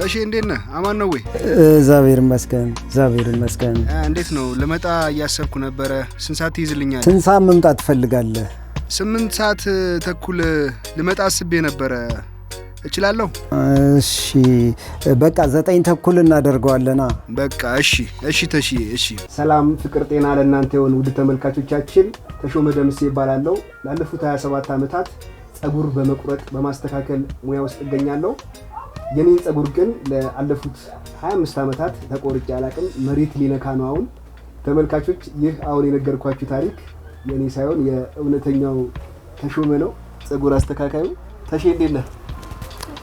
ታሺ እንዴት ነህ? አማን ነው ወይ? እግዚአብሔር ይመስገን። እንዴት ነው? ልመጣ እያሰብኩ ነበር። ስንት ሰዓት ይዝልኛል? ስንት ሰዓት መምጣት ትፈልጋለህ? 8 ሰዓት ተኩል ልመጣ አስቤ ነበር። እችላለሁ? እሺ በቃ 9 ተኩል እናደርገዋለና። በቃ እሺ ታሺ እሺ። ሰላም ፍቅር ጤና ለእናንተ ይሁን ውድ ተመልካቾቻችን። ተሾመ ደምሴ ይባላለሁ። ላለፉት 27 ዓመታት ጸጉር በመቁረጥ በማስተካከል ሙያ ውስጥ እገኛለሁ። የኔን ጸጉር ግን ለአለፉት 25 ዓመታት ተቆርጬ አላቅም። መሬት ሊነካ ነው። አሁን ተመልካቾች ይህ አሁን የነገርኳችሁ ታሪክ የኔ ሳይሆን የእውነተኛው ተሾመ ነው፣ ጸጉር አስተካካዩ። ታሺ እንዴት ነህ?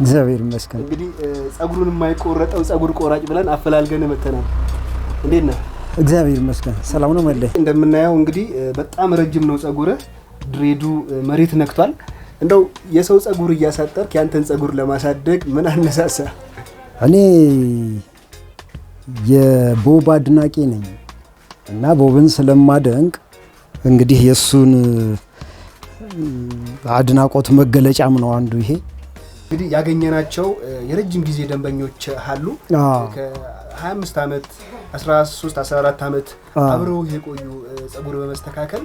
እግዚአብሔር ይመስገን። እንግዲህ ጸጉሩን የማይቆረጠው ጸጉር ቆራጭ ብለን አፈላልገን መተናል። እንዴት ነህ? እግዚአብሔር ይመስገን ሰላም ነው። መለይ እንደምናየው እንግዲህ በጣም ረጅም ነው ጸጉርህ። ድሬዱ መሬት ነክቷል። እንደው የሰው ጸጉር እያሳጠርክ ያንተን ጸጉር ለማሳደግ ምን አነሳሳ? እኔ የቦብ አድናቂ ነኝ እና ቦብን ስለማደንቅ እንግዲህ የሱን አድናቆት መገለጫም ነው አንዱ ይሄ። እንግዲህ ያገኘናቸው የረጅም ጊዜ ደንበኞች አሉ። ከ25 ዓመት 13 14 ዓመት አብረው የቆዩ ጸጉር በመስተካከል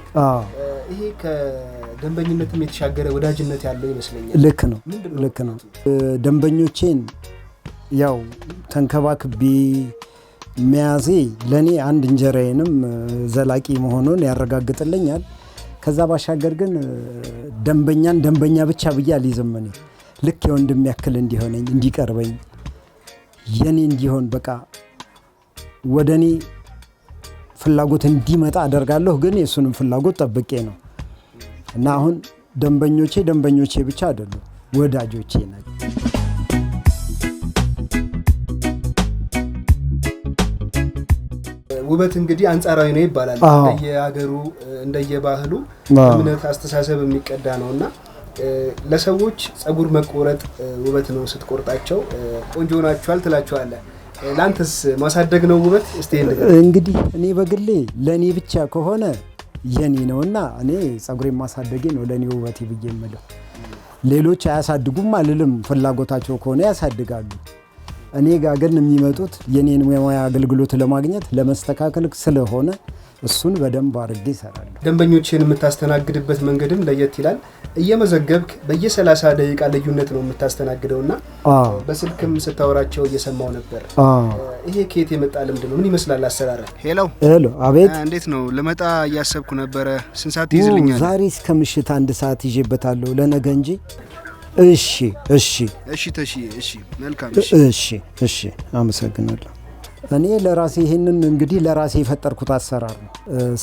ይሄ ከደንበኝነትም የተሻገረ ወዳጅነት ያለው ይመስለኛል። ልክ ነው። ደንበኞቼን ያው ተንከባክቤ መያዜ ለኔ አንድ እንጀራዬንም ዘላቂ መሆኑን ያረጋግጥልኛል። ከዛ ባሻገር ግን ደንበኛን ደንበኛ ብቻ ብዬ አልይዘም። ልክ የወንድም ያክል እንዲሆነኝ እንዲቀርበኝ የኔ እንዲሆን በቃ ወደኔ ፍላጎት እንዲመጣ አደርጋለሁ። ግን የሱንም ፍላጎት ጠብቄ ነው እና አሁን ደንበኞቼ ብቻ አይደሉም፣ ወዳጆቼ ናቸው። ውበት እንግዲህ አንጻራዊ ነው ይባላል። እንደየሀገሩ እንደየባህሉ እምነት አስተሳሰብ የሚቀዳ ነውና ለሰዎች ጸጉር መቆረጥ ውበት ነው። ስትቆርጣቸው ቆንጆ ናቸዋል ትላቸዋለህ። ላንተስ ማሳደግ ነው ውበት? እስቲ እንግዲህ እኔ በግሌ ለኔ ብቻ ከሆነ የኔ ነውና እኔ ጸጉሬን ማሳደጌ ነው ለኔ ውበቴ ብዬ የምለው። ሌሎች አያሳድጉም አልልም፣ ፍላጎታቸው ከሆነ ያሳድጋሉ። እኔ ጋር ግን የሚመጡት የኔን ሙያ አገልግሎት ለማግኘት ለመስተካከል ስለሆነ እሱን በደንብ አድርጌ እሰራለሁ። ደንበኞችን የምታስተናግድበት መንገድም ለየት ይላል። እየመዘገብክ በየ30 ደቂቃ ልዩነት ነው የምታስተናግደውና በስልክም ስታወራቸው እየሰማው ነበር። ይሄ ከየት የመጣ ልምድ ነው? ምን ይመስላል አሰራር? ሄሎ አቤት። እንዴት ነው? ልመጣ እያሰብኩ ነበር። ስንት ሰዓት ይዝልኛል? ዛሬ እስከ ምሽት 1 ሰዓት ይዤበታለሁ ለነገ እንጂ። እሺ ታሺ እሺ፣ መልካም እሺ፣ አመሰግናለሁ። እኔ ለራሴ ይሄንን እንግዲህ ለራሴ የፈጠርኩት አሰራር ነው።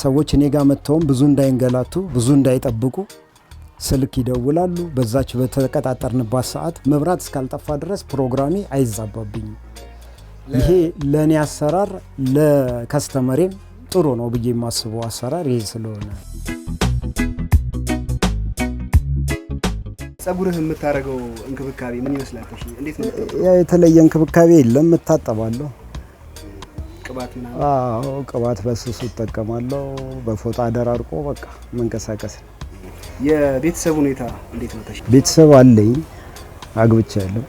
ሰዎች እኔ ጋር መጥተውም ብዙ እንዳይንገላቱ፣ ብዙ እንዳይጠብቁ ስልክ ይደውላሉ። በዛች በተቀጣጠርንባት ሰዓት መብራት እስካልጠፋ ድረስ ፕሮግራሜ አይዛባብኝም። ይሄ ለኔ አሰራር ለከስተመሬም ጥሩ ነው ብዬ የማስበው አሰራር ይሄ ስለሆነ። ጸጉርህ የምታረገው እንክብካቤ ምን ይመስላል? ታሺ እንዴት ነው? የተለየ እንክብካቤ የለም። እታጠባለሁ። ቅባት በስሱ እጠቀማለሁ። በፎጣ አደራርቆ በቃ መንቀሳቀስ። የቤተሰብ ሁኔታ እንዴት ነው? ታሺ ቤተሰብ አለኝ፣ አግብቻለሁ።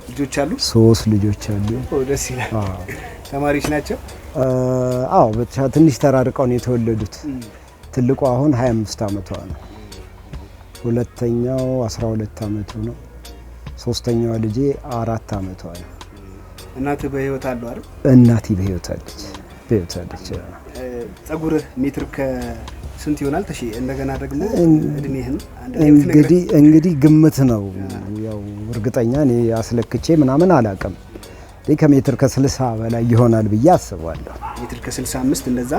ልጆች አሉ? 3 ልጆች አሉ። ደስ ይላል። ተማሪዎች ናቸው? ብቻ ትንሽ ተራርቀው ነው የተወለዱት። ትልቁ አሁን 25 ዓመቷ ነው። ሁለተኛው 12 ዓመቱ ነው። ሶስተኛዋ ልጄ 4 ዓመቷ ነው። እናትህ በህይወት አሉ አይደል? እናቴ በህይወት አለች። ጸጉርህ ሜትር ከስንት ይሆናል? ታሺ እንደገና ደግሞ እድሜህን እንግዲህ ግምት ነው። ያው እርግጠኛ እኔ አስለክቼ ምናምን አላውቅም። ከሜትር ከ60 በላይ ይሆናል ብዬ አስባለሁ። ሜትር ከ65 እንደዛ።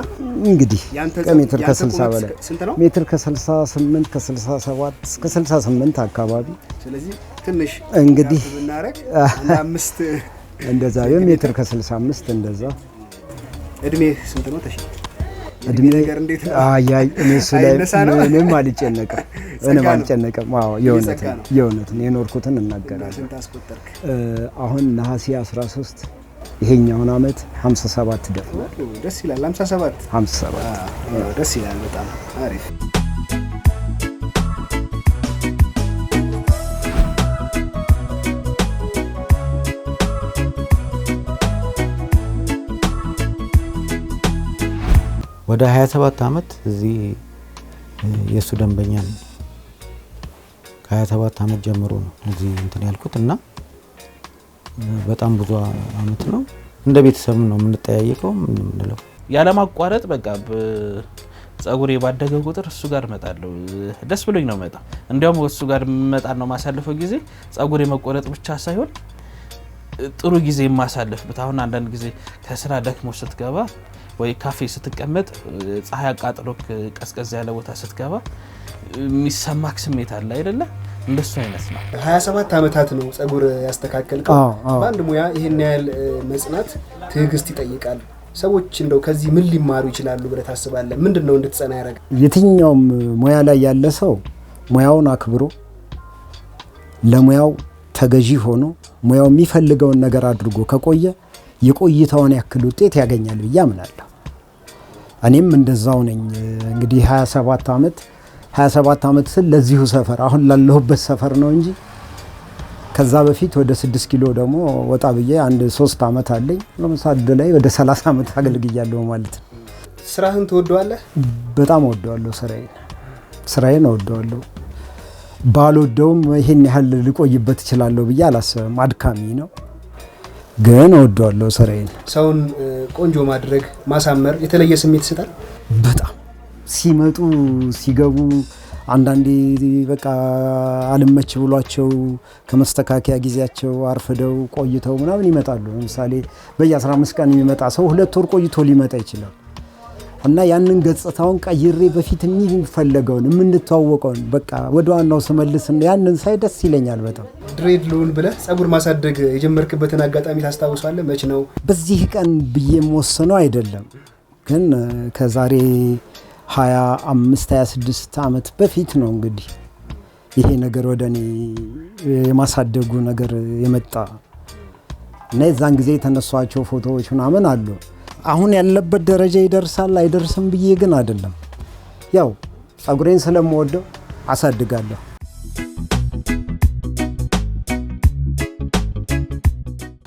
እንግዲህ ከሜትር ከ60 በላይ ስንት ነው? ሜትር ከ68 ከ67 እስከ 68 አካባቢ። ስለዚህ ትንሽ እንግዲህ ብናረግ 5 እንደዛ ሜትር ከ65 እንደዛ። እድሜ ስንት ነው? ታሺ እድሜ ነገር እንዴት ነው? እኔ ምንም አልጨነቅም። የእውነት ነው የኖርኩትን እናገራለሁ። ስንት አስቆጠርክ? አሁን ነሐሴ 13 ይሄኛውን አመት 57 ደፍኗል። ደስ ይላል። 57 ደስ ይላል። በጣም አሪፍ። ወደ 27 አመት እዚህ የሱ ደንበኛ ነኝ። ከ27 አመት ጀምሮ ነው እዚህ እንትን ያልኩት እና በጣም ብዙ አመት ነው። እንደ ቤተሰብ ነው የምንጠያየቀው ምንለው። ያለማቋረጥ በቃ ጸጉሬ ባደገ ቁጥር እሱ ጋር እመጣለሁ። ደስ ብሎኝ ነው መጣ። እንዲያውም እሱ ጋር መጣ ነው ማሳለፈው ጊዜ ጸጉሬ መቆረጥ ብቻ ሳይሆን ጥሩ ጊዜ ማሳለፍበት። አሁን አንዳንድ ጊዜ ከስራ ደክሞ ስትገባ ወይ ካፌ ስትቀመጥ ፀሐይ አቃጥሎ ቀዝቀዝ ያለ ቦታ ስትገባ የሚሰማክ ስሜት አለ አይደለ? እንደሱ አይነት ነው። 27 አመታት ነው ጸጉር ያስተካከልከው። በአንድ ሙያ ይሄን ያህል መጽናት ትዕግስት ይጠይቃል። ሰዎች እንደው ከዚህ ምን ሊማሩ ይችላሉ ብለህ ታስባለህ? ምንድነው እንድትጸና ያደረገ? የትኛውም ሙያ ላይ ያለ ሰው ሙያውን አክብሮ ለሙያው ተገዢ ሆኖ ሙያው የሚፈልገውን ነገር አድርጎ ከቆየ የቆይታውን ያክል ውጤት ያገኛል ብዬ አምናለሁ። እኔም እንደዛው ነኝ። እንግዲህ 27 አመት ስል ለዚሁ ሰፈር አሁን ላለሁበት ሰፈር ነው እንጂ ከዛ በፊት ወደ 6 ኪሎ ደግሞ ወጣ ብዬ አንድ 3 አመት አለኝ። ለምሳሌ ላይ ወደ 30 አመት አገልግያለሁ ማለት ነው። ስራህን ትወደዋለህ? በጣም እወደዋለሁ። ስራዬን እወደዋለሁ። ባልወደውም ይሄን ያህል ልቆይበት እችላለሁ ብዬ አላስብም። አድካሚ ነው ግን እወደዋለሁ ስራዬን። ሰውን ቆንጆ ማድረግ ማሳመር የተለየ ስሜት ይሰጣል። በጣም ሲመጡ ሲገቡ አንዳንዴ በቃ አልመች ብሏቸው ከመስተካከያ ጊዜያቸው አርፍደው ቆይተው ምናምን ይመጣሉ። ለምሳሌ በየ15 ቀን የሚመጣ ሰው 2 ወር ቆይቶ ሊመጣ ይችላል እና ያንን ገጽታውን ቀይሬ በፊት የሚፈለገውን የምንተዋወቀውን በቃ ወደ ዋናው ስመልስ ያንን ሳይ ደስ ይለኛል በጣም። ድሬድ ልሁን ብለህ ጸጉር ማሳደግ የጀመርክበትን አጋጣሚ ታስታውሳለህ? መች ነው? በዚህ ቀን ብዬ የምወስነው አይደለም ግን ከዛሬ 25-26 አመት በፊት ነው እንግዲህ ይሄ ነገር ወደኔ የማሳደጉ ነገር የመጣ እና የዛን ጊዜ የተነሷቸው ፎቶዎች ምናምን አሉ። አሁን ያለበት ደረጃ ይደርሳል አይደርስም ብዬ ግን አይደለም። ያው ጸጉሬን ስለምወደው አሳድጋለሁ።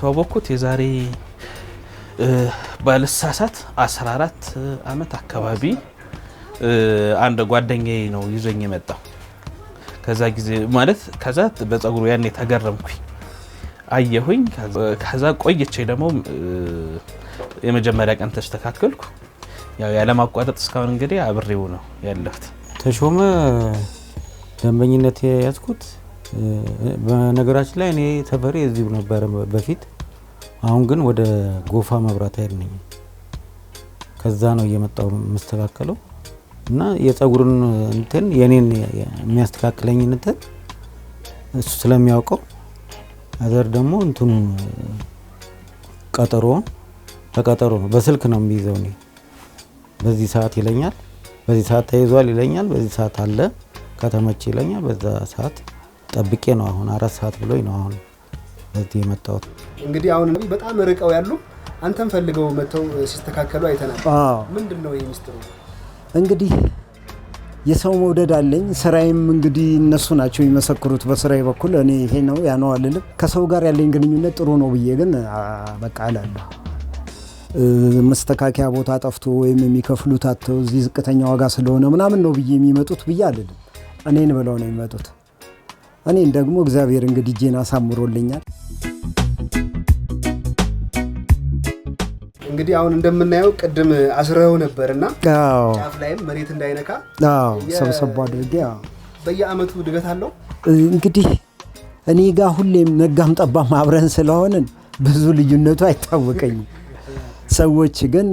ተወኩት የዛሬ ባልሳሳት 14 አመት አካባቢ አንድ ጓደኛዬ ነው ይዞኝ የመጣው። ከዛ ጊዜ ማለት ከዛ በጸጉሩ ያኔ ተገረምኩኝ አየሁኝ። ከዛ ቆይቼ ደግሞ የመጀመሪያ ቀን ተስተካከልኩ። ያው ያለማቋረጥ እስካሁን እንግዲህ አብሬው ነው ያለሁት። ተሾመ ደንበኝነት ያዝኩት በነገራችን ላይ እኔ ተፈሪ እዚሁ ነበር በፊት። አሁን ግን ወደ ጎፋ መብራት ኃይል ነኝ። ከዛ ነው እየመጣው መስተካከለው እና የጸጉሩን እንትን የኔን የሚያስተካክለኝ እንትን እሱ ስለሚያውቀው አዘር ደግሞ እንትኑ ቀጠሮውን በቀጠሮ ነው በስልክ ነው የሚይዘው። እኔ በዚህ ሰዓት ይለኛል፣ በዚህ ሰዓት ተይዟል ይለኛል፣ በዚህ ሰዓት አለ ከተመቸ ይለኛል። በዛ ሰዓት ጠብቄ ነው አሁን 4 ሰዓት ብሎኝ ነው አሁን በዚህ የመጣሁት። እንግዲህ አሁን በጣም ርቀው ያሉ አንተም ፈልገው መተው ሲስተካከሉ አይተናል። ምንድነው ይሄ ሚስጥሩ? እንግዲህ የሰው መውደድ አለኝ። ስራዬም እንግዲህ እነሱ ናቸው የሚመሰክሩት በስራዬ በኩል። እኔ ይሄ ነው ያ ነው አልልም። ከሰው ጋር ያለኝ ግንኙነት ጥሩ ነው ብዬ ግን በቃ አላለሁ። መስተካከያ ቦታ ጠፍቶ ወይም የሚከፍሉት አጥተው እዚህ ዝቅተኛ ዋጋ ስለሆነ ምናምን ነው ብዬ የሚመጡት ብዬ አልልም። እኔን ብለው ነው የሚመጡት። እኔን ደግሞ እግዚአብሔር እንግዲህ ጄና ሳምሮልኛል። እንግዲህ አሁን እንደምናየው ቅድም አስረው ነበርና ጫፍ ላይም መሬት እንዳይነካ ሰብሰብ አድርጌ በየአመቱ ድገት አለው። እንግዲህ እኔ ጋር ሁሌም ነጋም ጠባም አብረን ስለሆነን ብዙ ልዩነቱ አይታወቀኝም። ሰዎች ግን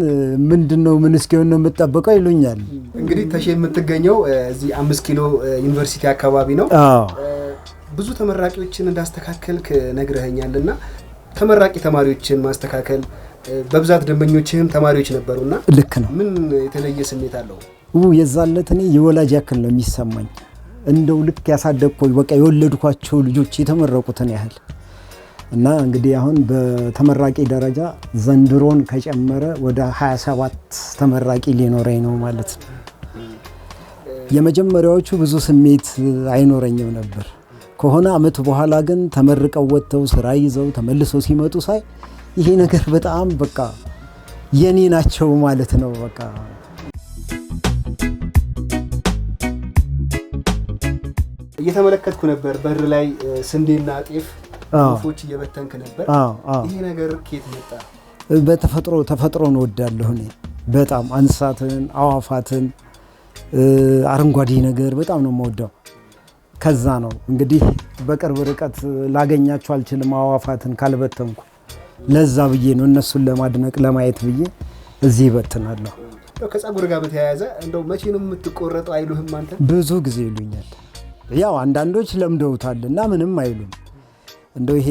ምንድነው ምን እስኪሆን ነው የምትጠብቀው ይሉኛል። እንግዲህ ተሼ የምትገኘው እዚህ 5 ኪሎ ዩኒቨርሲቲ አካባቢ ነው። ብዙ ተመራቂዎችን እንዳስተካከልክ ነግረኸኛልና ተመራቂ ተማሪዎችን ማስተካከል በብዛት ደንበኞችህም ተማሪዎች ነበሩና ልክ ነው። ምን የተለየ ስሜት አለው? የዛለት እኔ የወላጅ ያክል ነው የሚሰማኝ። እንደው ልክ ያሳደግኩኝ በቃ የወለድኳቸው ልጆች የተመረቁትን ያህል እና እንግዲህ አሁን በተመራቂ ደረጃ ዘንድሮን ከጨመረ ወደ 27 ተመራቂ ሊኖረኝ ነው ማለት ነው። የመጀመሪያዎቹ ብዙ ስሜት አይኖረኝም ነበር። ከሆነ አመት በኋላ ግን ተመርቀው ወጥተው ስራ ይዘው ተመልሰው ሲመጡ ሳይ ይሄ ነገር በጣም በቃ የኔ ናቸው ማለት ነው። በቃ እየተመለከትኩ ነበር በር ላይ ስንዴና ጤፍ ወፎች እየበተንክ ነበር። ይሄ ነገር ከየት መጣ? ተፈጥሮን እወዳለሁ እኔ በጣም እንስሳትን፣ አዋፋትን፣ አረንጓዴ ነገር በጣም ነው የምወደው። ከዛ ነው እንግዲህ በቅርብ ርቀት ላገኛቸው አልችልም አዋፋትን ካልበተንኩ። ለዛ ብዬ ነው እነሱን ለማድነቅ ለማየት ብዬ እዚህ ይበትናለሁ። ከጸጉር ጋር በተያያዘ እንደው መቼ ነው የምትቆረጠው አይሉህም አንተ? ብዙ ጊዜ ይሉኛል። ያው አንዳንዶች ለምደውታል እና ምንም አይሉም። እንደው ይሄ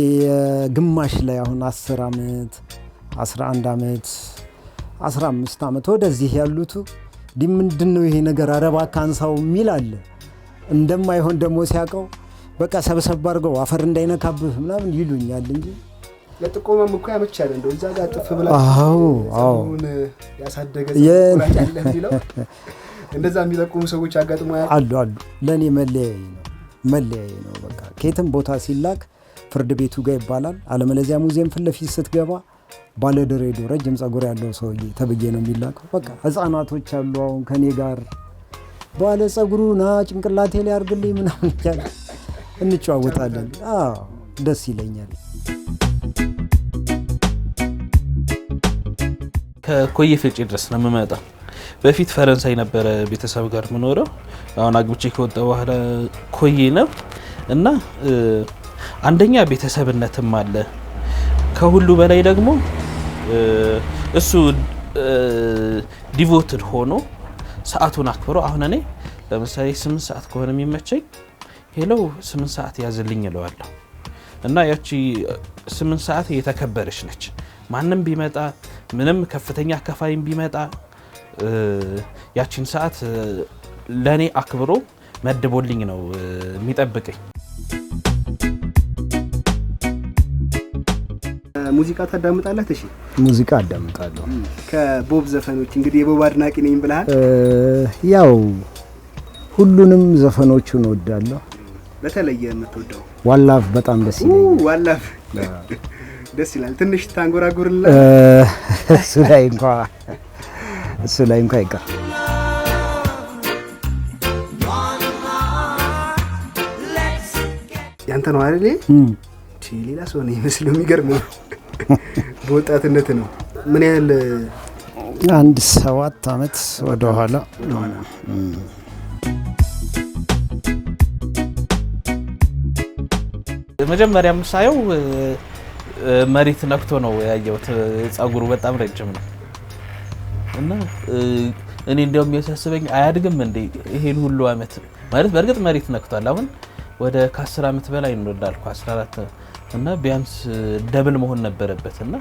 ግማሽ ላይ አሁን 10 ዓመት 11 ዓመት 15 ዓመት ወደዚህ ያሉት ምንድነው ይሄ ነገር አረባ ካንሳው የሚል አለ። እንደማይሆን ደግሞ ሲያውቀው በቃ ሰብሰብ አድርገው አፈር እንዳይነካብህ ምናምን ይሉኛል እንጂ ለጥቆማም እኮ ያመቻል። እንደው እዛ ጋር ጥፍ ብላ ጸጉሩን ያሳደገ ጸጉራጭ አለ እንዲለው እንደዛ የሚጠቁሙ ሰዎች አጋጥሞ አሉ። ለኔ መለያዬ ነው በቃ ከየትም ቦታ ሲላክ ፍርድ ቤቱ ጋር ይባላል። አለመለዚያ ሙዚየም ፊት ለፊት ስትገባ ባለድሬዶ ረጅም ጸጉር ያለው ሰውዬ ተብዬ ነው የሚላከው። በቃ ህፃናቶች አሉ አሁን ከኔ ጋር ባለ ጸጉሩና ጭንቅላቴ ላይ አርግልኝ ምናምን ይላል። እንጨዋወታለን። ደስ ይለኛል። ከኮዬ ፈጬ ድረስ ነው የምመጣው። በፊት ፈረንሳይ ነበረ ቤተሰብ ጋር የምኖረው። አሁን አግብቼ ከወጣ በኋላ ኮዬ ነው እና አንደኛ ቤተሰብነትም አለ። ከሁሉ በላይ ደግሞ እሱ ዲቮትድ ሆኖ ሰዓቱን አክብሮ አሁን እኔ ለምሳሌ 8 ሰዓት ከሆነ የሚመቸኝ ሄሎ 8 ሰዓት ያዝልኝ እለዋለሁ እና ያቺ 8 ሰዓት የተከበረች ነች። ማንም ቢመጣ ምንም ከፍተኛ ከፋይም ቢመጣ ያቺን ሰዓት ለኔ አክብሮ መድቦልኝ ነው የሚጠብቀኝ። ሙዚቃ ታዳምጣለህ? እሺ ሙዚቃ አዳምጣለሁ። ከቦብ ዘፈኖች እንግዲህ የቦብ አድናቂ ነኝ ብለሃል። ያው ሁሉንም ዘፈኖቹን እወዳለሁ። በተለየ የምትወደው? ዋላፍ በጣም ደስ ይለኛል። ዋላፍ ደስ ይላል። ትንሽ ታንጎራጉርላ እሱ ላይ እንኳን ይቀር። ያንተ ነው አይደል? ሌላ ሰው ነው የሚመስለው። የሚገርም ነው። በወጣትነት ነው። ምን ያህል? 7 ዓመት ወደ ኋላ። መጀመሪያም ሳየው መሬት ነክቶ ነው ያየሁት። ጸጉሩ በጣም ረጅም ነው እና እኔ እንደውም የሚያሳስበኝ አያድግም እንዴ ይሄን ሁሉ አመት ማለት በእርግጥ መሬት ነክቷል። አሁን ወደ ከ10 ዓመት በላይ ነው እንዳልኩ 14 እና ቢያንስ ደብል መሆን ነበረበት እና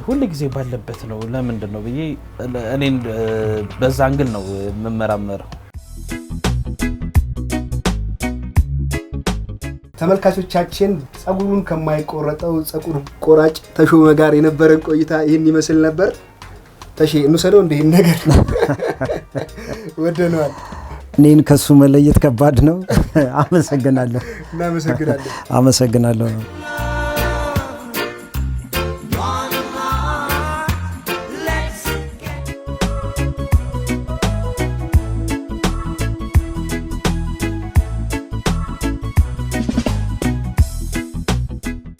ሁሉ ጊዜ ባለበት ነው። ለምንድን ነው ብዬ እኔን በዛ አንግል ነው መመራመረው። ተመልካቾቻችን ጸጉሩን ከማይቆረጠው ጸጉር ቆራጭ ተሾመ ጋር የነበረን ቆይታ ይህን ይመስል ነበር። ተሼ እንሰለው እንደ ይሄን ነገር ወደነዋል። እኔን ከሱ መለየት ከባድ ነው። አመሰግናለሁ። እናመሰግናለን። አመሰግናለሁ።